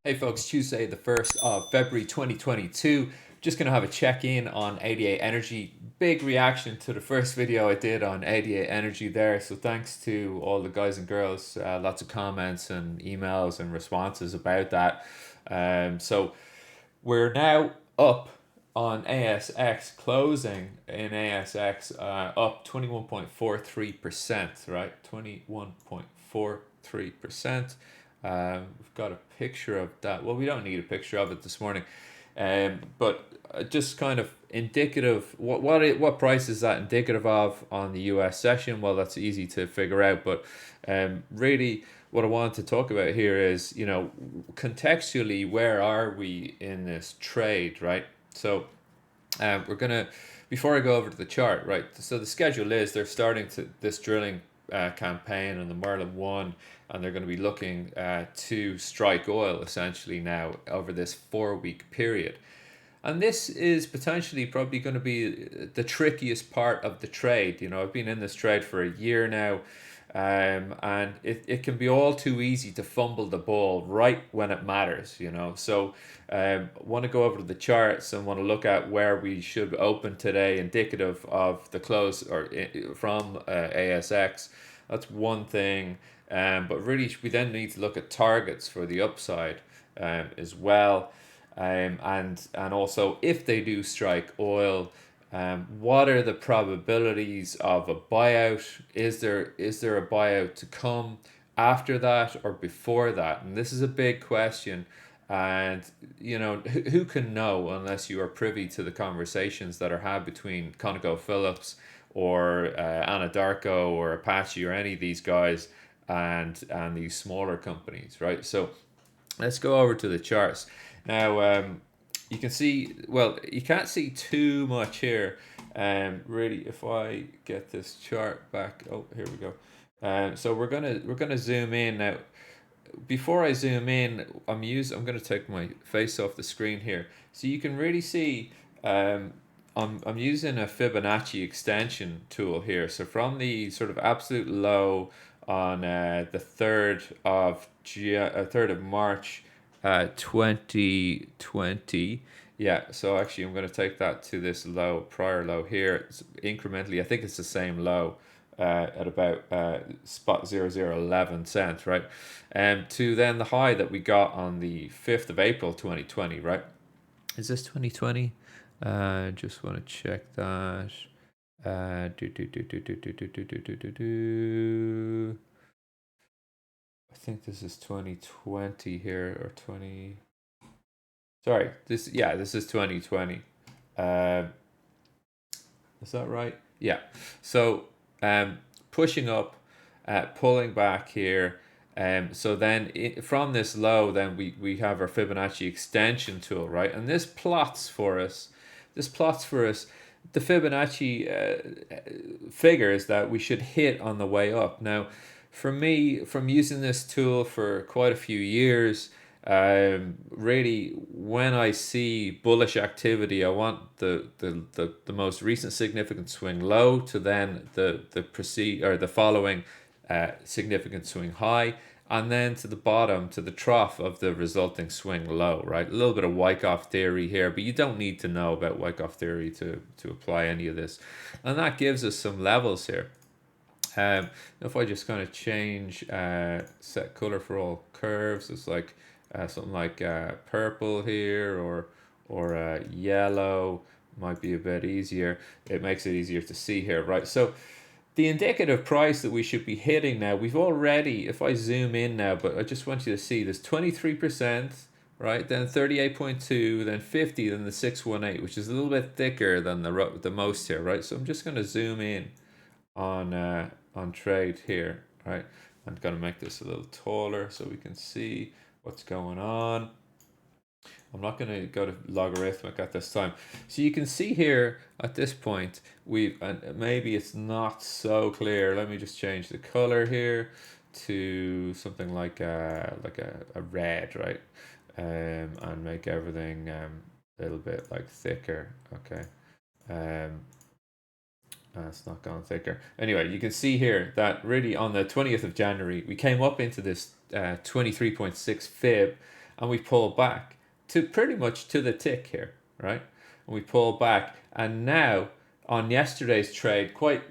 Hey folks, Tuesday the 1st of February 2022. Just going to have a check-in on 88 Energy. Big reaction to the first video I did on 88 Energy there. So thanks to all the guys and girls. Lots of comments and emails and responses about that. So we're now up on ASX, closing in ASX up 21.43%, right? 21.43%. We've got a picture of that. Well, we don't need a picture of it this morning, but just kind of indicative. What price is that indicative of on the US session? Well, that's easy to figure out, but really, what I want to talk about here is, contextually, where are we in this trade, right? So we're gonna, before I go over to the chart, right? So the schedule is they're starting to this drilling campaign on the Merlin One, and they're going to be looking to strike oil essentially now over this 4 week period. And this is potentially probably going to be the trickiest part of the trade. I've been in this trade for a year now, and it can be all too easy to fumble the ball right when it matters. So want to go over to the charts and want to look at where we should open today, indicative of the close or from ASX. That's one thing. But really, we then need to look at targets for the upside as well. And also, if they do strike oil, what are the probabilities of a buyout? Is there a buyout to come after that or before that? And this is a big question. And who can know unless you are privy to the conversations that are had between ConocoPhillips or Anadarko or Apache or any of these guys and these smaller companies, right? So let's go over to the charts. Now, you can see, well, you can't see too much here. Really, if I get this chart back, oh, here we go. So we're gonna zoom in now. Before I zoom in, I'm gonna take my face off the screen here, so you can really see. I'm using a Fibonacci extension tool here. So from the sort of absolute low on the 3rd of March 2020. Yeah, so actually I'm going to take that to this prior low here. It's incrementally, I think it's the same low at about spot 0011 cents, right? To then the high that we got on the 5th of April 2020, right? Is this 2020? Just want to check that. I think this is 2020 here, or 20. Sorry, this is 2020. Uh, is that right? Yeah. So pushing up, pulling back here. So then from this low, then we have our Fibonacci extension tool, right? And this plots for us. The Fibonacci figures that we should hit on the way up. Now, for me, from using this tool for quite a few years, really, when I see bullish activity, I want the most recent significant swing low to then the following significant swing high, and then to the bottom, to the trough of the resulting swing low, right? A little bit of Wyckoff theory here, but you don't need to know about Wyckoff theory to apply any of this. And that gives us some levels here. If I just kind of change set color for all curves, it's like something like purple here, or yellow might be a bit easier. It makes it easier to see here, right? So the indicative price that we should be hitting now, we've already, if I zoom in now, but I just want you to see this 23%, right? Then 38.2, then 50, then the 618, which is a little bit thicker than the most here, right? So I'm just going to zoom in on trade here, right? I'm going to make this a little taller so we can see what's going on. I'm not going to go to logarithmic at this time. So you can see here at this point, and maybe it's not so clear. Let me just change the color here to something like a red, right? And make everything a little bit like thicker. Okay. It's not gone thicker. Anyway, you can see here that really on the 20th of January, we came up into this 23.6 fib, and we pull back to pretty much to the tick here, right? And we pull back, and now on yesterday's trade, quite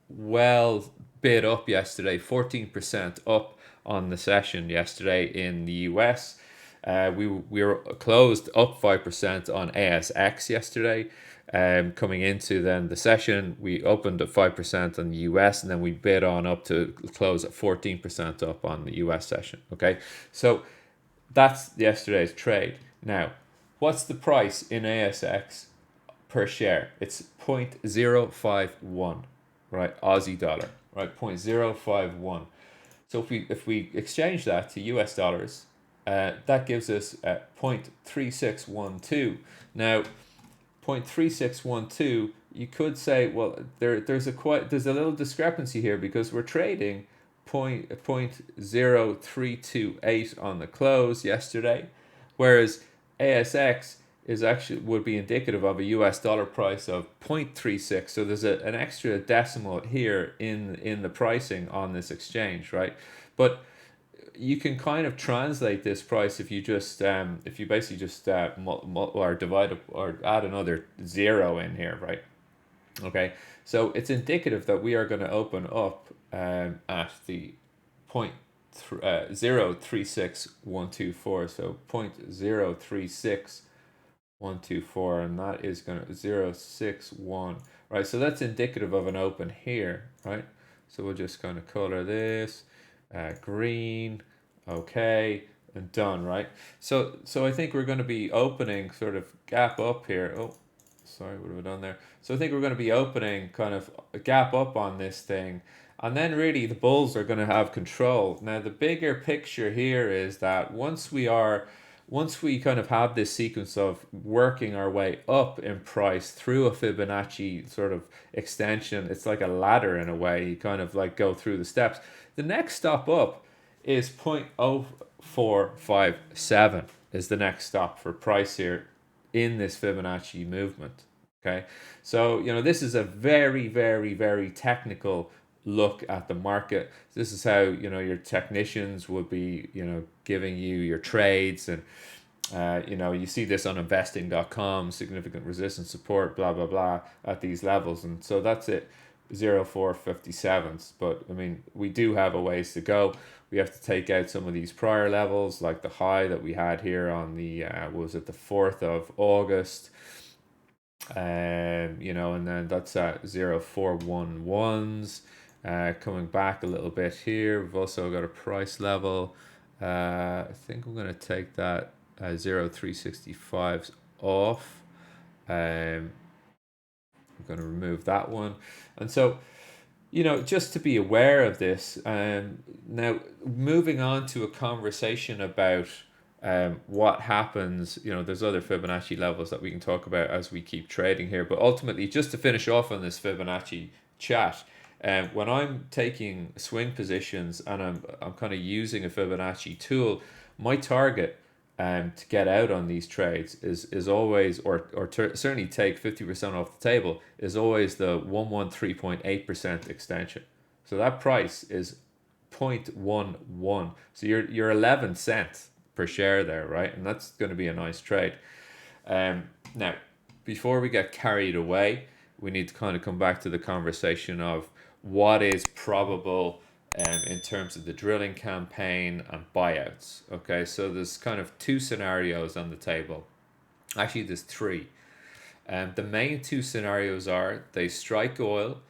well bid up yesterday, 14% up on the session yesterday in the US. We were closed up 5% on ASX yesterday. Coming into then the session, we opened at 5% on the US, and then we bid on up to close at 14% up on the US session. Okay, so that's yesterday's trade. Now, what's the price in ASX per share? It's 0.051, right? Aussie dollar, right? 0.051. So if we exchange that to US dollars, that gives us 0.3612. Now, 0.3612, you could say, well, there's a little discrepancy here because we're trading 0.0328 on the close yesterday, whereas ASX is actually would be indicative of a US dollar price of 0.36. So there's an extra decimal here in the pricing on this exchange, right? But you can kind of translate this price if you basically just or divide up or add another zero in here, right? Okay, so it's indicative that we are going to open up at the point 0.036124, so 0.036124, and that is going to 0.61, right? So that's indicative of an open here, right? So we'll just kind of color this green, okay, and done, right? So I think we're going to be opening sort of gap up here. Oh, sorry, what have I done there? So I think we're going to be opening kind of a gap up on this thing, and then really the bulls are going to have control. Now the bigger picture here is that once we kind of have this sequence of working our way up in price through a Fibonacci sort of extension, it's like a ladder in a way. You kind of like go through the steps. The next stop up is 0.0457 is the next stop for price here in this Fibonacci movement. Okay, so this is a very, very, very technical look at the market. This is how your technicians would be giving you your trades, and you see this on investing.com, significant resistance support, blah blah blah at these levels, and so that's it. 0.457s, but I mean we do have a ways to go. We have to take out some of these prior levels, like the high that we had here on the was it the 4th of August, and then that's at 0.411s. Coming back a little bit here, we've also got a price level. I think I'm going to take that 0.365s off. I'm going to remove that one. And so, just to be aware of this, now moving on to a conversation about what happens, there's other Fibonacci levels that we can talk about as we keep trading here. But ultimately, just to finish off on this Fibonacci chat, when I'm taking swing positions and I'm kind of using a Fibonacci tool, my target to get out on these trades is always, or certainly take 50% off the table, is always the 113.8% extension. So that price is 0.11. So you're 11 cents per share there, right? And that's going to be a nice trade. Now, before we get carried away, we need to kind of come back to the conversation of what is probable in terms of the drilling campaign and buyouts. Okay, so there's kind of two scenarios on the table. Actually, there's three. The main two scenarios are they strike oil,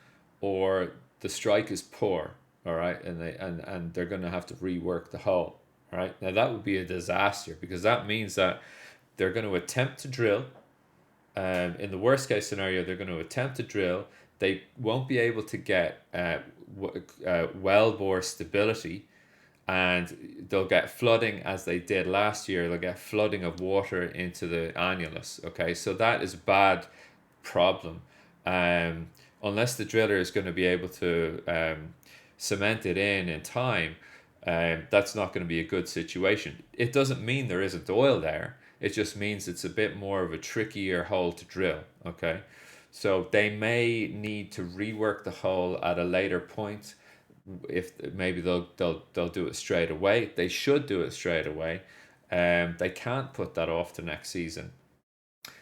or the strike is poor. All right, and they're going to have to rework the hole. All right, now that would be a disaster, because that means that they're going to attempt to drill. In the worst case scenario, they're going to attempt to drill. They won't be able to get wellbore stability, and they'll get flooding as they did last year. They'll get flooding of water into the annulus. Okay, so that is a bad problem. Unless the driller is going to be able to cement it in time, that's not going to be a good situation. It doesn't mean there isn't oil there. It just means it's a bit more of a trickier hole to drill. Okay, so they may need to rework the hole at a later point. If maybe they'll do it straight away. They should do it straight away. They can't put that off to next season.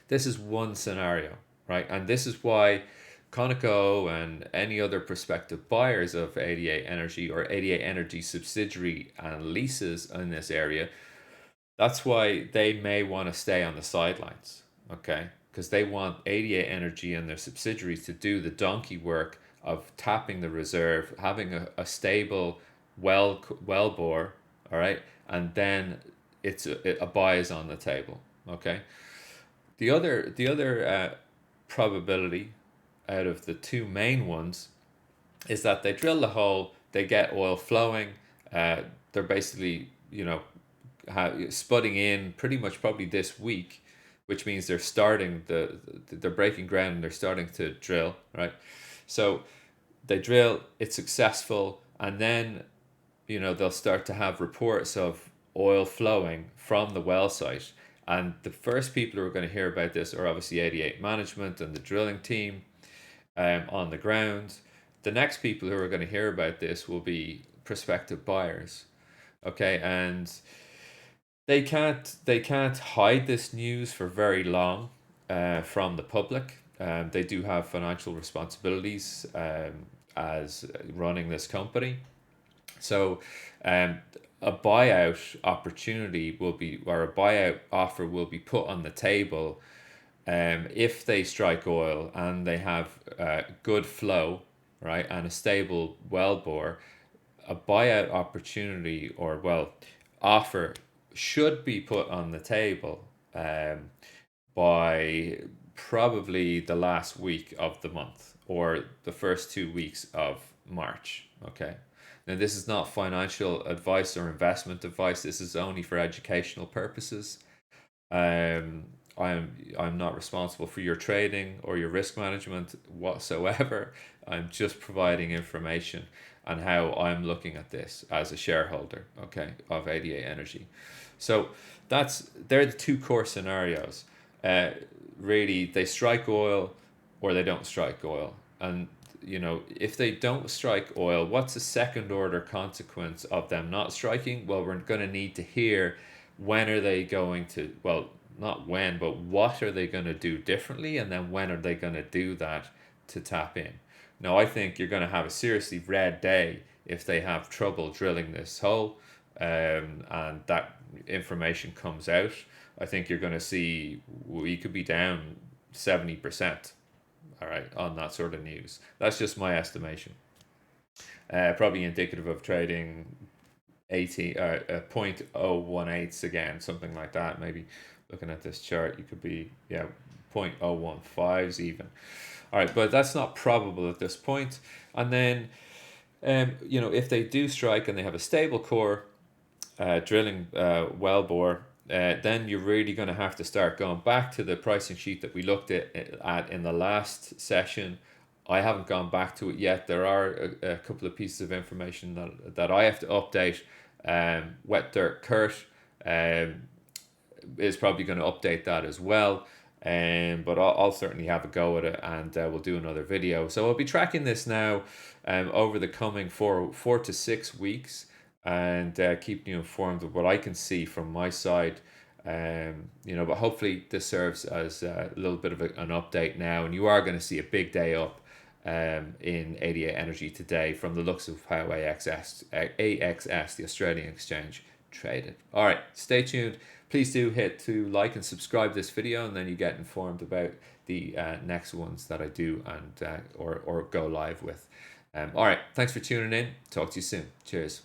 This is one scenario, right? And this is why Conoco and any other prospective buyers of 88 Energy or 88 Energy subsidiary and leases in this area, that's why they may want to stay on the sidelines, okay? Because they want 88 Energy and their subsidiaries to do the donkey work of tapping the reserve, having a stable well bore, all right? And then a buy is on the table, okay? The other probability out of the two main ones is that they drill the hole, they get oil flowing, they're basically, spudding in pretty much probably this week, which means they're starting they're breaking ground and they're starting to drill, right? So they drill, it's successful, and then they'll start to have reports of oil flowing from the well site. And the first people who are going to hear about this are obviously 88 management and the drilling team on the ground. The next people who are going to hear about this will be prospective buyers. Okay, and they can't hide this news for very long from the public. They do have financial responsibilities as running this company. So, a buyout opportunity will be, or a buyout offer will be put on the table if they strike oil and they have good flow, right, and a stable wellbore. A buyout opportunity or offer should be put on the table by probably the last week of the month or the first 2 weeks of March. Okay. Now, this is not financial advice or investment advice. This is only for educational purposes. Um, I'm not responsible for your trading or your risk management whatsoever. I'm just providing information on how I'm looking at this as a shareholder, okay, of 88 Energy. So they're the two core scenarios. Really, they strike oil or they don't strike oil. And if they don't strike oil, what's the second order consequence of them not striking? Well, we're going to need to hear when are they going to, well, not when, but what are they going to do differently? And then when are they going to do that to tap in? Now, I think you're going to have a seriously red day if they have trouble drilling this hole and that information comes out. I think you're going to see we could be down 70%, all right, on that sort of news. That's just my estimation. Probably indicative of trading 80 0.018s again, something like that. Maybe looking at this chart, you could be 0.015s even. All right, but that's not probable at this point. And then, if they do strike and they have a stable core, drilling well bore, then you're really going to have to start going back to the pricing sheet that we looked at in the last session. I haven't gone back to it yet. There are a couple of pieces of information that I have to update. Wetdirtkurt is probably going to update that as well. But I'll certainly have a go at it, and we'll do another video. So I'll be tracking this now over the coming four to 6 weeks, and keeping you informed of what I can see from my side. But hopefully this serves as a little bit of an update now, and you are going to see a big day up in 88 Energy today from the looks of how AXS, the Australian exchange, traded. All right, stay tuned. Please do hit to like and subscribe this video, and then you get informed about the next ones that I do and or go live with. All right, thanks for tuning in. Talk to you soon. Cheers.